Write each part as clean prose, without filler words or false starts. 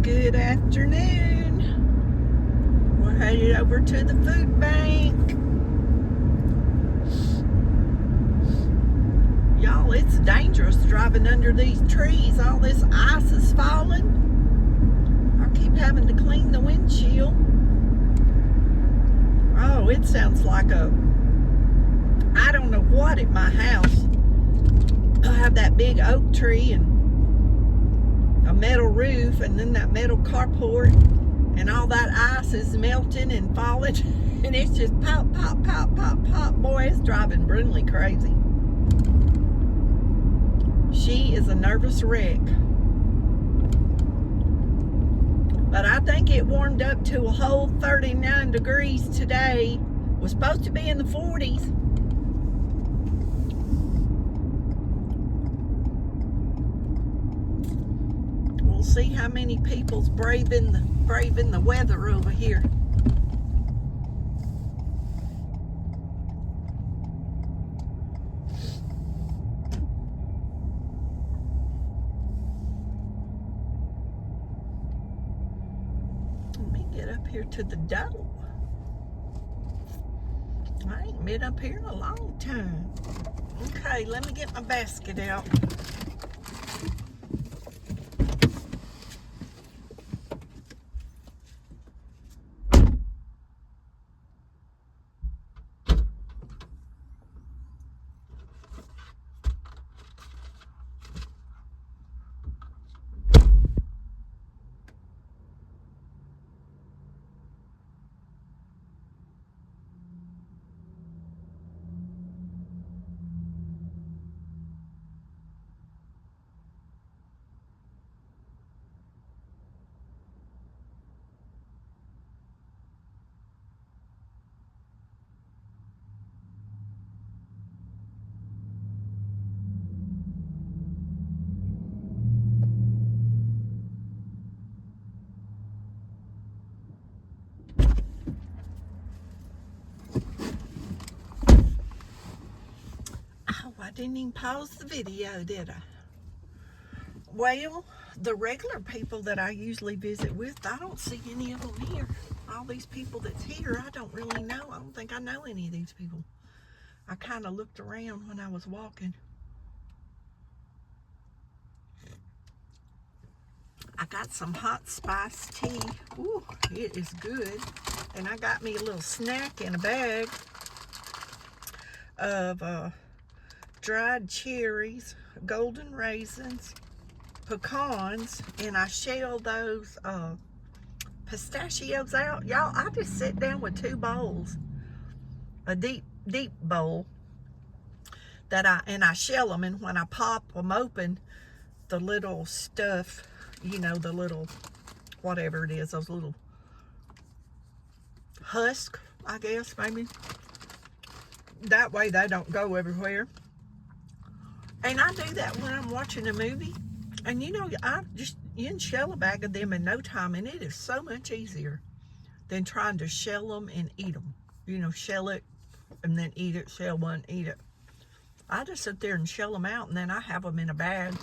Good afternoon. We're headed over to the food bank. Y'all, it's dangerous driving under these trees. All this ice is falling. I keep having to clean the windshield. Oh, it sounds like I don't know what at my house. I have that big oak tree and a metal roof, and then that metal carport, and all that ice is melting and falling, and it's just pop, pop, pop, pop, pop. Boy, it's driving Brindley crazy. She is a nervous wreck. But I think it warmed up to a whole 39 degrees today. Was supposed to be in the 40s. We'll see how many people's braving the weather over here. Let me get up here to the door. I ain't been up here in a long time. Okay, let me get my basket out. I didn't even pause the video, did I? Well, the regular people that I usually visit with, I don't see any of them here. All these people that's here, I don't really know. I don't think I know any of these people. I kind of looked around when I was walking. I got some hot spice tea. Ooh, it is good. And I got me a little snack in a bag of dried cherries, golden raisins, pecans, and I shell those pistachios out. Y'all, I just sit down with two bowls, a deep bowl that I shell them, and when I pop them open, the little stuff, you know, the little whatever it is, those little husk, I guess, maybe. That way they don't go everywhere. And I do that when I'm watching a movie. And you know, you can shell a bag of them in no time, and it is so much easier than trying to shell them and eat them. You know, shell it and then eat it, shell one, eat it. I just sit there and shell them out, and then I have them in a bag.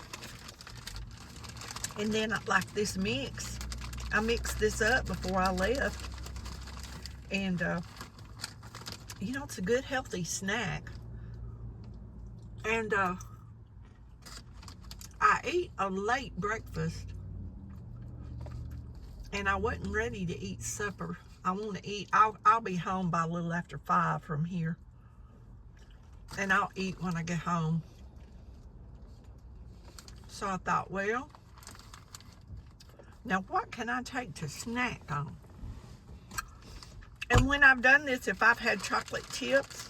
And then, like this mix, I mixed this up before I left. And, you know, it's a good, healthy snack. And, I ate a late breakfast, and I wasn't ready to eat supper. I want to eat. I'll be home by a little after 5 from here, and I'll eat when I get home. So I thought, well, now what can I take to snack on? And when I've done this, if I've had chocolate chips,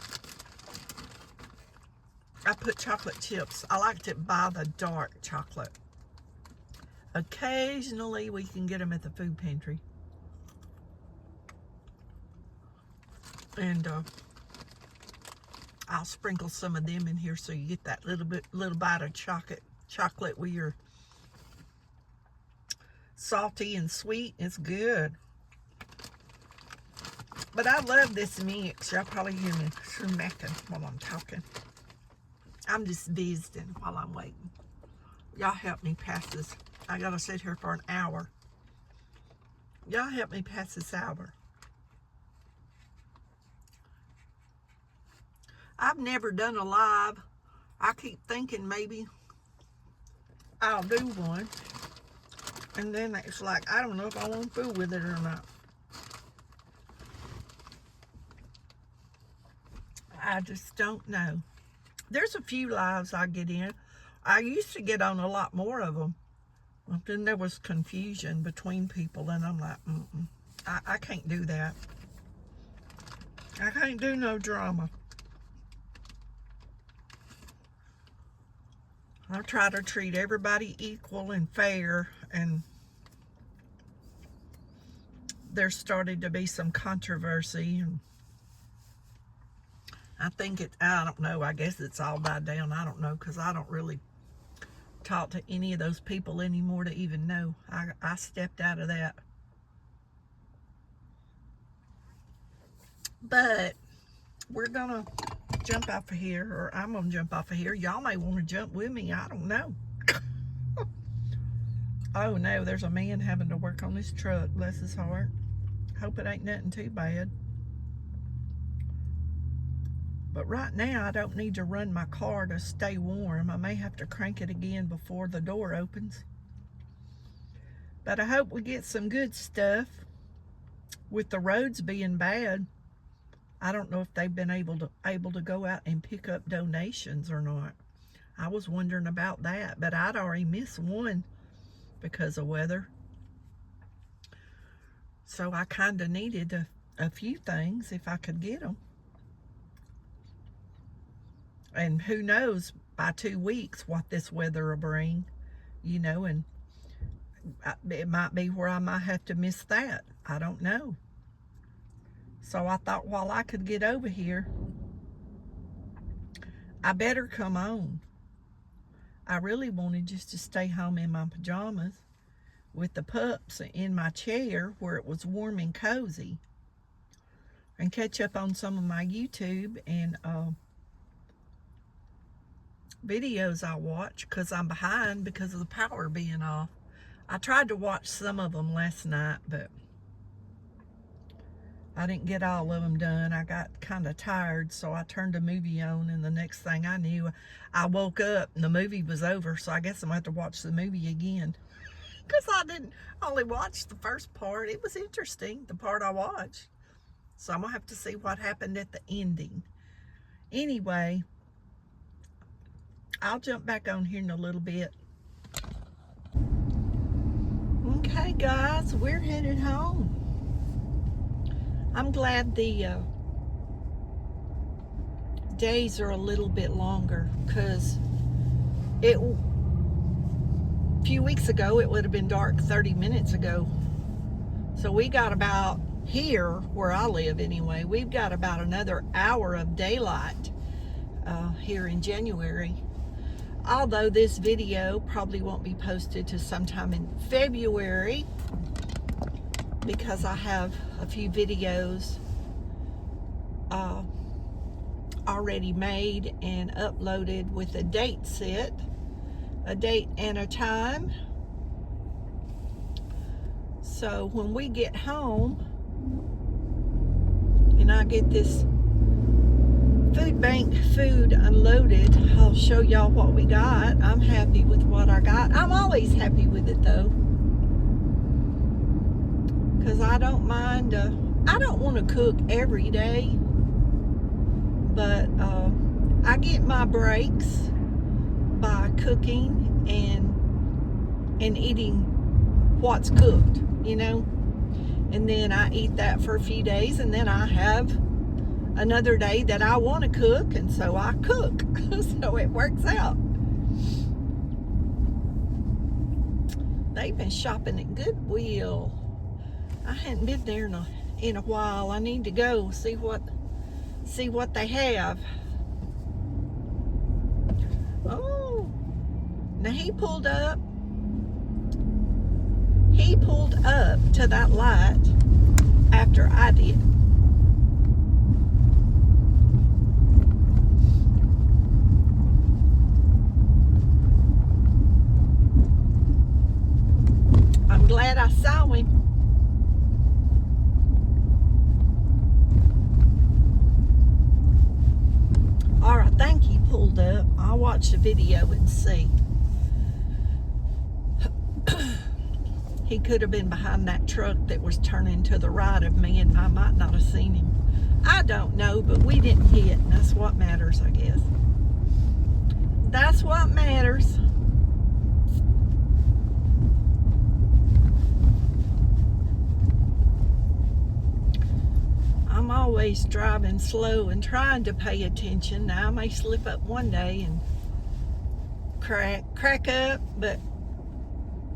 I put chocolate chips. I like to buy the dark chocolate. Occasionally, we can get them at the food pantry. And I'll sprinkle some of them in here so you get that little bite of chocolate with your salty and sweet. It's good. But I love this mix. Y'all probably hear me smacking while I'm talking. I'm just visiting while I'm waiting. Y'all help me pass this. I gotta sit here for an hour Y'all help me pass this hour. I've never done a live. I keep thinking maybe I'll do one. And then it's like, I don't know if I want to fool with it or not. I just don't know. There's a few lives I get in. I used to get on a lot more of them. But then there was confusion between people, and I'm like, I can't do that. I can't do no drama. I try to treat everybody equal and fair, and there's started to be some controversy, and I think I don't know, I guess it's all died down. I don't know, because I don't really talk to any of those people anymore to even know. I stepped out of that. But we're gonna jump off of here, or I'm gonna jump off of here. Y'all may want to jump with me. I don't know. Oh no, there's a man having to work on his truck. Bless his heart. Hope it ain't nothing too bad. But right now, I don't need to run my car to stay warm. I may have to crank it again before the door opens. But I hope we get some good stuff. With the roads being bad, I don't know if they've been able to go out and pick up donations or not. I was wondering about that, but I'd already missed one because of weather. So I kind of needed a few things if I could get them. And who knows by 2 weeks what this weather will bring, you know, and it might be where I might have to miss that. I don't know. So I thought while I could get over here, I better come on. I really wanted just to stay home in my pajamas with the pups in my chair where it was warm and cozy, and catch up on some of my YouTube and videos I watch, because I'm behind because of the power being off. I tried to watch some of them last night, but I didn't get all of them done. I got kind of tired, so I turned a movie on, and the next thing I knew, I woke up and the movie was over. So I guess I'm gonna have to watch the movie again, because I didn't only watch the first part. It was interesting, the part I watched. So I'm gonna have to see what happened at the ending. Anyway, I'll jump back on here in a little bit. Okay, guys, we're headed home. I'm glad the days are a little bit longer, because a few weeks ago it would have been dark 30 minutes ago. So we got about, here where I live anyway, we've got about another hour of daylight here in January. Although this video probably won't be posted to sometime in February, because I have a few videos already made and uploaded with a date set, a date and a time. So when we get home and I get this food bank food unloaded, I'll show y'all what we got. I'm happy with what I got. I'm always happy with it though, because I don't mind, I don't want to cook every day, but I get my breaks by cooking and eating what's cooked, you know, and then I eat that for a few days, and then I have another day that I want to cook, and so I cook. So it works out. They've been shopping at Goodwill. I hadn't been there in a while. I need to go see what they have. Oh, now he pulled up to that light after I did. I'm glad I saw him. pulled up. I'll watch the video and see. He could have been behind that truck that was turning to the right of me, and I might not have seen him. I don't know, but we didn't hit, and that's what matters, I guess. That's what matters. I'm always driving slow and trying to pay attention. Now, I may slip up one day and crack up, but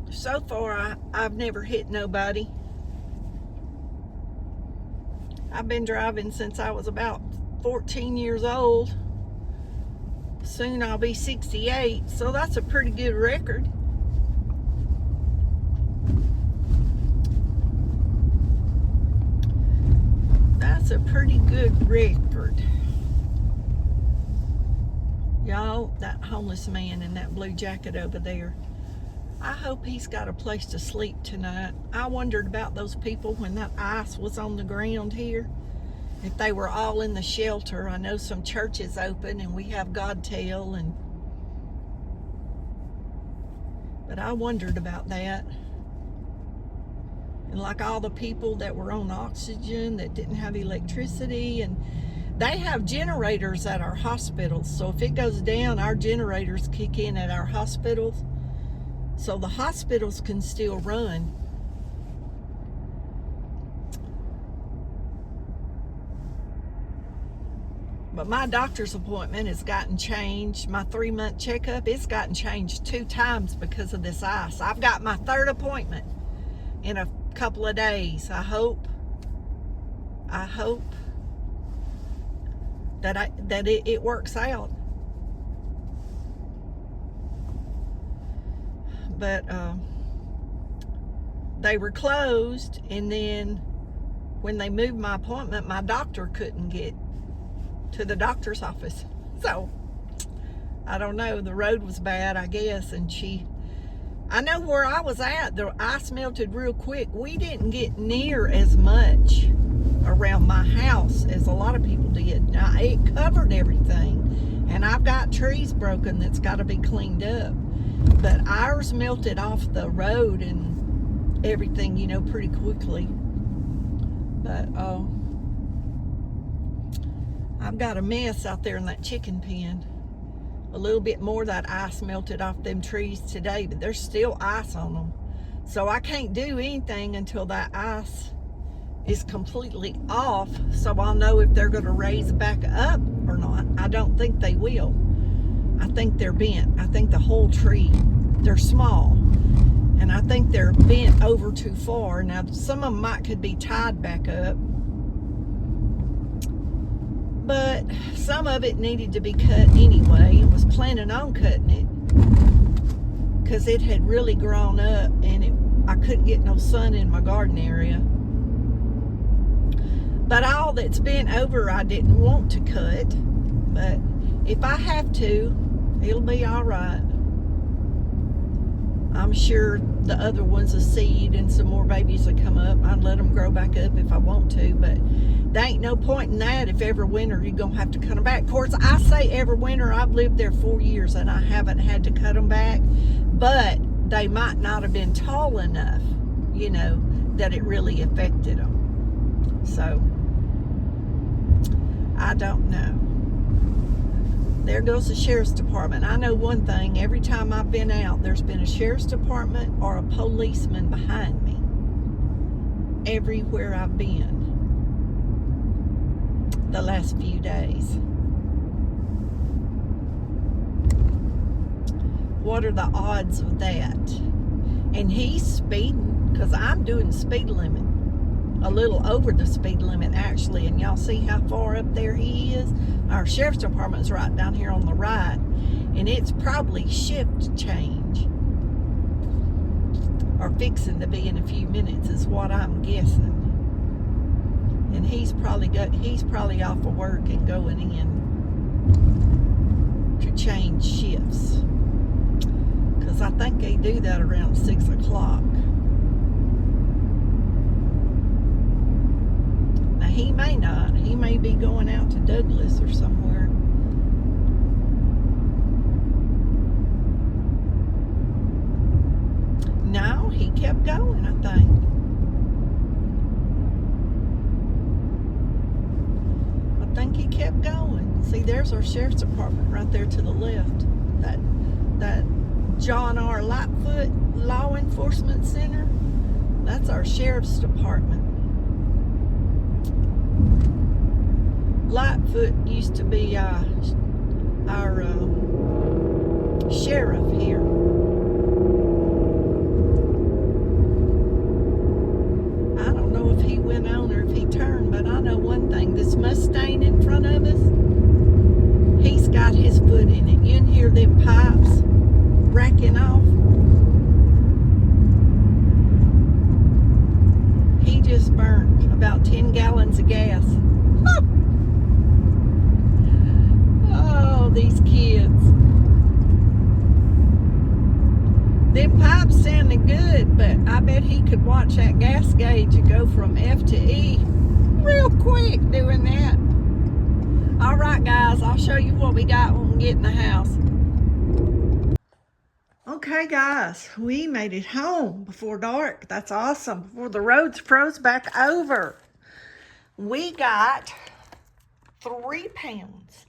so far I've never hit nobody. I've been driving since I was about 14 years old. Soon I'll be 68, so that's a pretty good record. That's a pretty good record. Y'all, that homeless man in that blue jacket over there, I hope he's got a place to sleep tonight. I wondered about those people when that ice was on the ground here. If they were all in the shelter. I know some churches open and we have Godtail, but I wondered about that. And like all the people that were on oxygen that didn't have electricity, and they have generators at our hospitals. So if it goes down, our generators kick in at our hospitals. So the hospitals can still run. But my doctor's appointment has gotten changed. My 3-month checkup, it's gotten changed 2 times because of this ice. I've got my 3rd appointment in a couple of days. I hope that it works out. But they were closed, and then when they moved my appointment, my doctor couldn't get to the doctor's office. So I don't know, the road was bad, I guess, and I know where I was at, the ice melted real quick. We didn't get near as much around my house as a lot of people did. Now, it covered everything, and I've got trees broken that's got to be cleaned up. But ours melted off the road and everything, you know, pretty quickly. But I've got a mess out there in that chicken pen. A little bit more of that ice melted off them trees today, but there's still ice on them. So I can't do anything until that ice is completely off, so I'll know if they're going to raise back up or not. I don't think they will. I think they're bent. I think the whole tree, they're small, and I think they're bent over too far. Now, some of them could be tied back up, but some of it needed to be cut anyway. I was planning on cutting it because it had really grown up, and I couldn't get no sun in my garden area. But all that's bent over, I didn't want to cut. But if I have to, it'll be all right. I'm sure the other ones will seed and some more babies will come up. I'd let them grow back up if I want to, but there ain't no point in that if every winter you're going to have to cut them back. Of course, I say every winter. I've lived there 4 years and I haven't had to cut them back, but they might not have been tall enough, you know, that it really affected them. So, I don't know. There goes the sheriff's department. I know one thing, every time I've been out, there's been a sheriff's department or a policeman behind me. Everywhere I've been the last few days. What are the odds of that? And he's speeding, because I'm doing the speed limit. A little over the speed limit, actually, and y'all see how far up there he is? Our sheriff's department's right down here on the right, and it's probably shift change, or fixing to be in a few minutes is what I'm guessing. And he's probably off of work and going in to change shifts, because I think they do that around 6 o'clock. He may not. He may be going out to Douglas or somewhere. kept going, I think. I think he kept going. See, there's our sheriff's department right there to the left. That John R. Lightfoot Law Enforcement Center. That's our sheriff's department. Lightfoot used to be our sheriff here. I don't know if he went on or if he turned, but I know one thing. This Mustang in front of us, he's got his foot in it. You can hear them pipes racking off. He just burned about 10 gallons of gas. Oh, these kids. Them pipes sounded good, but I bet he could watch that gas gauge and go from F to E real quick doing that. All right, guys, I'll show you what we got when we get in the house. Okay, guys, we made it home before dark. That's awesome. Before the roads froze back over. We got 3 pounds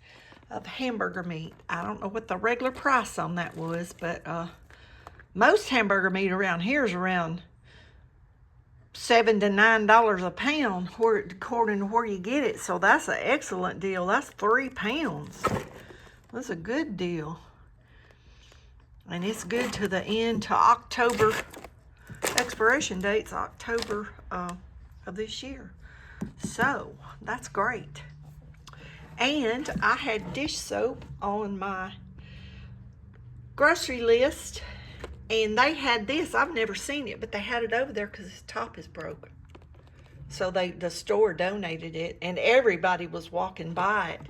of hamburger meat. I don't know what the regular price on that was, but most hamburger meat around here is around $7 to $9 a pound, according to where you get it. So that's an excellent deal. That's 3 pounds. That's a good deal. And it's good to the end, to October. Expiration date's October of this year. So that's great. And I had dish soap on my grocery list, and they had this. I've never seen it, but they had it over there because its top is broken. So the store donated it, and everybody was walking by it.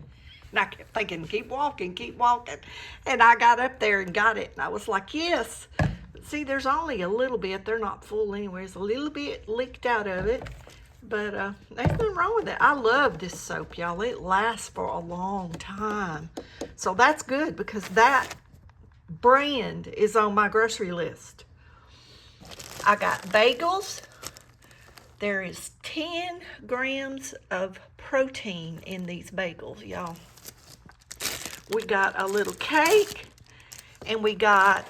And I kept thinking, keep walking, keep walking. And I got up there and got it, and I was like, yes. But see, there's only a little bit. They're not full anyway. There's a little bit leaked out of it. But there's nothing wrong with it. I love this soap, y'all. It lasts for a long time. So that's good, because that brand is on my grocery list. I got bagels. There is 10 grams of protein in these bagels, y'all. We got a little cake, and we got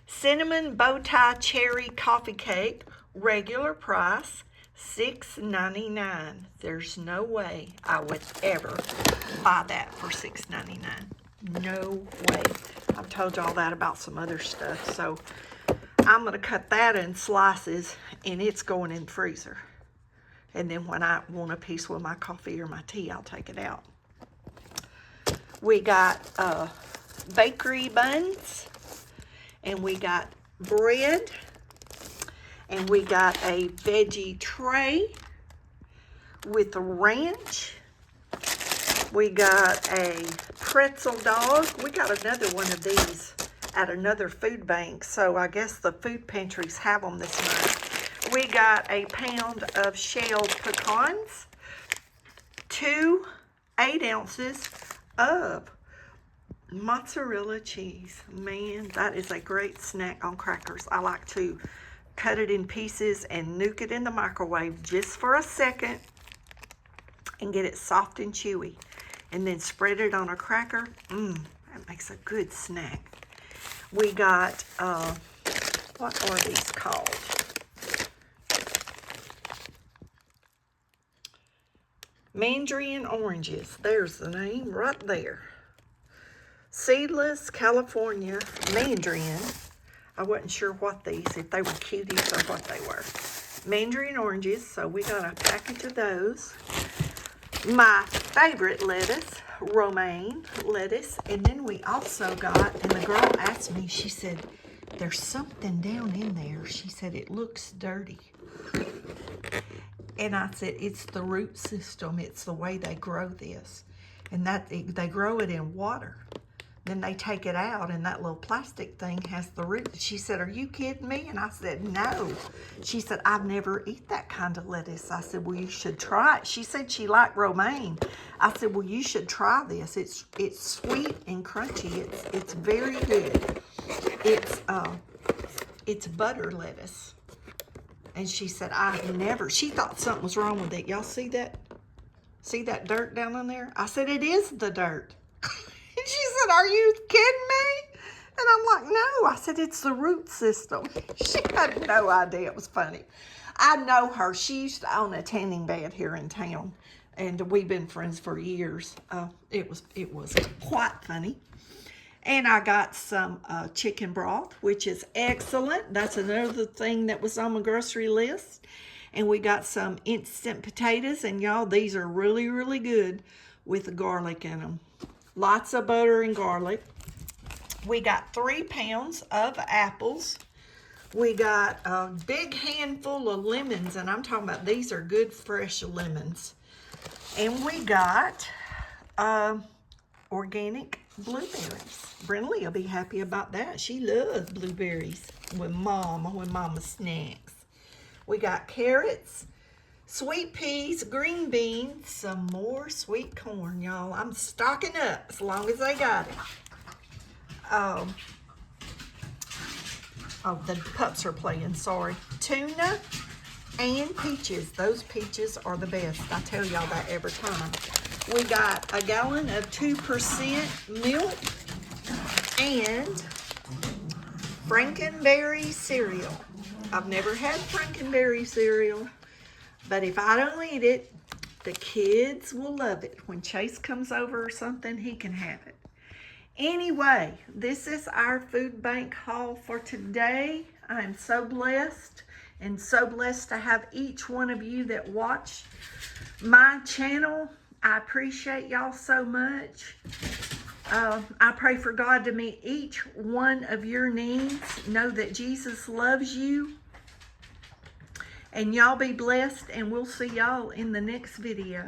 cinnamon bow tie cherry coffee cake, regular price, $6.99. There's no way I would ever buy that for $6.99. No way. I've told y'all that about some other stuff. So I'm going to cut that in slices, and it's going in the freezer. And then when I want a piece with my coffee or my tea, I'll take it out. We got bakery buns, and we got bread, and we got a veggie tray with ranch. We got a pretzel dog. We got another one of these at another food bank, so I guess the food pantries have them this month. We got a pound of shelled pecans, 2 8-ounces of mozzarella cheese. Man, that is a great snack on crackers. I like to cut it in pieces and nuke it in the microwave just for a second and get it soft and chewy, and then spread it on a cracker. That makes a good snack. We got what are these called? Mandarin oranges. There's the name right there. Seedless California Mandarin. I wasn't sure what these, if they were cuties or what they were. Mandarin oranges, so we got a package of those. My favorite lettuce, romaine lettuce. And then we also got, and the girl asked me, she said, there's something down in there. She said, it looks dirty. And I said, it's the root system. It's the way they grow this. And that they grow it in water. Then they take it out, and that little plastic thing has the root. She said, are you kidding me? And I said, no. She said, I've never eat that kind of lettuce. I said, well, you should try it. She said she liked romaine. I said, well, you should try this. It's sweet and crunchy. It's very good. It's It's butter lettuce. And she said, she thought something was wrong with it. Y'all see that? See that dirt down on there? I said, it is the dirt. And she said, are you kidding me? And I'm like, no. I said, it's the root system. She had no idea. It was funny. I know her. She used to own a tanning bed here in town. And we've been friends for years. It was quite funny. And I got some chicken broth, which is excellent. That's another thing that was on my grocery list. And we got some instant potatoes. And y'all, these are really, really good with the garlic in them. Lots of butter and garlic. We got 3 pounds of apples. We got a big handful of lemons. And I'm talking about these are good fresh lemons. And we got organic blueberries. Brenda will be happy about that. She loves blueberries with Mama snacks. We got carrots, sweet peas, green beans, some more sweet corn, y'all. I'm stocking up as long as I got it. Oh, the pups are playing, sorry. Tuna and peaches. Those peaches are the best. I tell y'all that every time. We got a gallon of 2% milk and Frankenberry cereal. I've never had Frankenberry cereal, but if I don't eat it, the kids will love it. When Chase comes over or something, he can have it. Anyway, this is our food bank haul for today. I'm so blessed and so blessed to have each one of you that watch my channel. I appreciate y'all so much. I pray for God to meet each one of your needs. Know that Jesus loves you. And y'all be blessed, and we'll see y'all in the next video.